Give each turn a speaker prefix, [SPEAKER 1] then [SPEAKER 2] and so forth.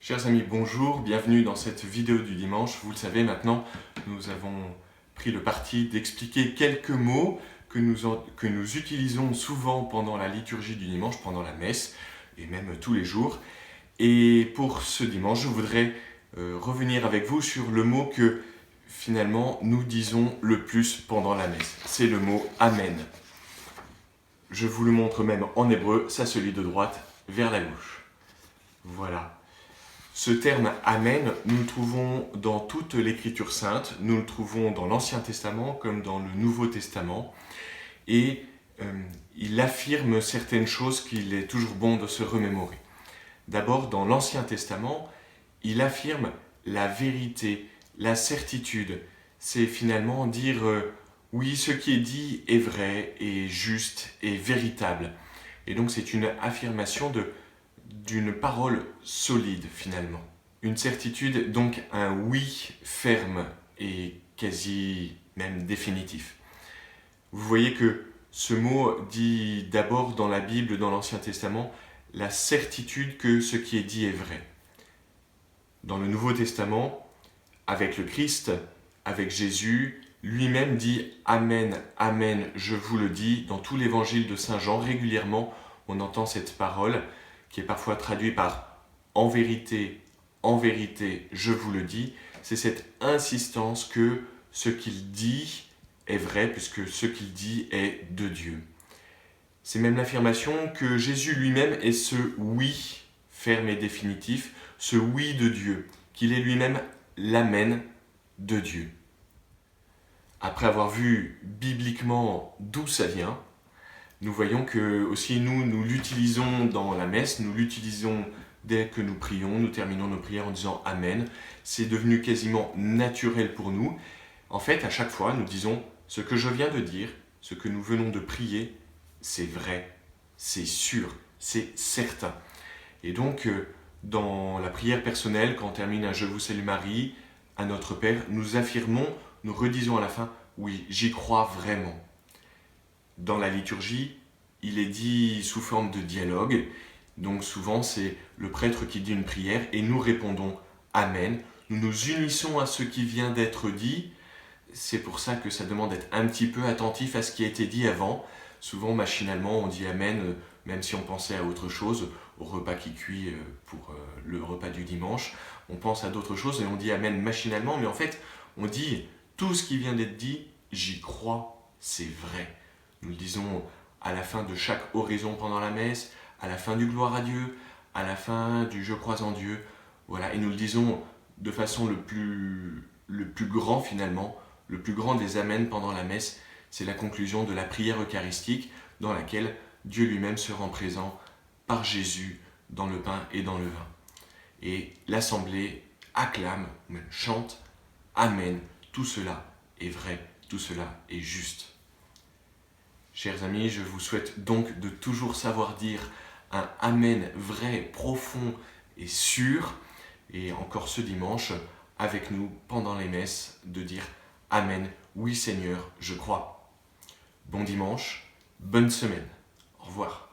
[SPEAKER 1] Chers amis, bonjour, bienvenue dans cette vidéo du dimanche. Vous le savez maintenant, nous avons pris le parti d'expliquer quelques mots que nous utilisons souvent pendant la liturgie du dimanche, pendant la messe et même tous les jours. Et pour ce dimanche, je voudrais revenir avec vous sur le mot que finalement nous disons le plus pendant la messe. C'est le mot « Amen ». Je vous le montre même en hébreu, ça se lit de droite vers la gauche. Voilà. Ce terme « Amen », nous le trouvons dans toute l'Écriture sainte, nous le trouvons dans l'Ancien Testament comme dans le Nouveau Testament, et il affirme certaines choses qu'il est toujours bon de se remémorer. D'abord, dans l'Ancien Testament, il affirme la vérité, la certitude. C'est finalement dire oui, ce qui est dit est vrai, est juste, est véritable. Et donc c'est une affirmation d'une parole solide finalement. Une certitude, donc un oui ferme et quasi même définitif. Vous voyez que ce mot dit d'abord dans la Bible, dans l'Ancien Testament, la certitude que ce qui est dit est vrai. Dans le Nouveau Testament, avec le Christ, avec Jésus, lui-même dit « Amen, Amen, je vous le dis ». Dans tout l'évangile de Saint Jean, régulièrement, on entend cette parole qui est parfois traduite par « en vérité, je vous le dis ». C'est cette insistance que ce qu'il dit est vrai, puisque ce qu'il dit est de Dieu. C'est même l'affirmation que Jésus lui-même est ce « oui » ferme et définitif, ce « oui » de Dieu, qu'il est lui-même l'Amen de Dieu. Après avoir vu bibliquement d'où ça vient, nous voyons que aussi nous l'utilisons dans la messe, nous l'utilisons dès que nous prions, nous terminons nos prières en disant « Amen ». C'est devenu quasiment naturel pour nous. En fait, à chaque fois, nous disons « Ce que je viens de dire, ce que nous venons de prier, c'est vrai, c'est sûr, c'est certain ». Et donc, dans la prière personnelle, quand on termine un « Je vous salue Marie », à notre Père, nous affirmons, nous redisons à la fin « Oui, j'y crois vraiment ». Dans la liturgie, il est dit sous forme de dialogue. Donc souvent, c'est le prêtre qui dit une prière et nous répondons « Amen ». Nous nous unissons à ce qui vient d'être dit. C'est pour ça que ça demande d'être un petit peu attentif à ce qui a été dit avant. Souvent, machinalement, on dit « Amen », même si on pensait à autre chose, au repas qui cuit pour le repas du dimanche. On pense à d'autres choses et on dit « Amen » machinalement, mais en fait, on dit « Tout ce qui vient d'être dit, j'y crois, c'est vrai ». Nous le disons à la fin de chaque oraison pendant la messe, à la fin du gloire à Dieu, à la fin du je crois en Dieu. Voilà, et nous le disons de façon le plus grand finalement, le plus grand des amens pendant la messe, c'est la conclusion de la prière eucharistique dans laquelle Dieu lui-même se rend présent par Jésus dans le pain et dans le vin. Et l'assemblée acclame, même chante, Amen, tout cela est vrai, tout cela est juste. Chers amis, je vous souhaite donc de toujours savoir dire un Amen vrai, profond et sûr. Et encore ce dimanche, avec nous, pendant les messes, de dire Amen, oui Seigneur, je crois. Bon dimanche, bonne semaine. Au revoir.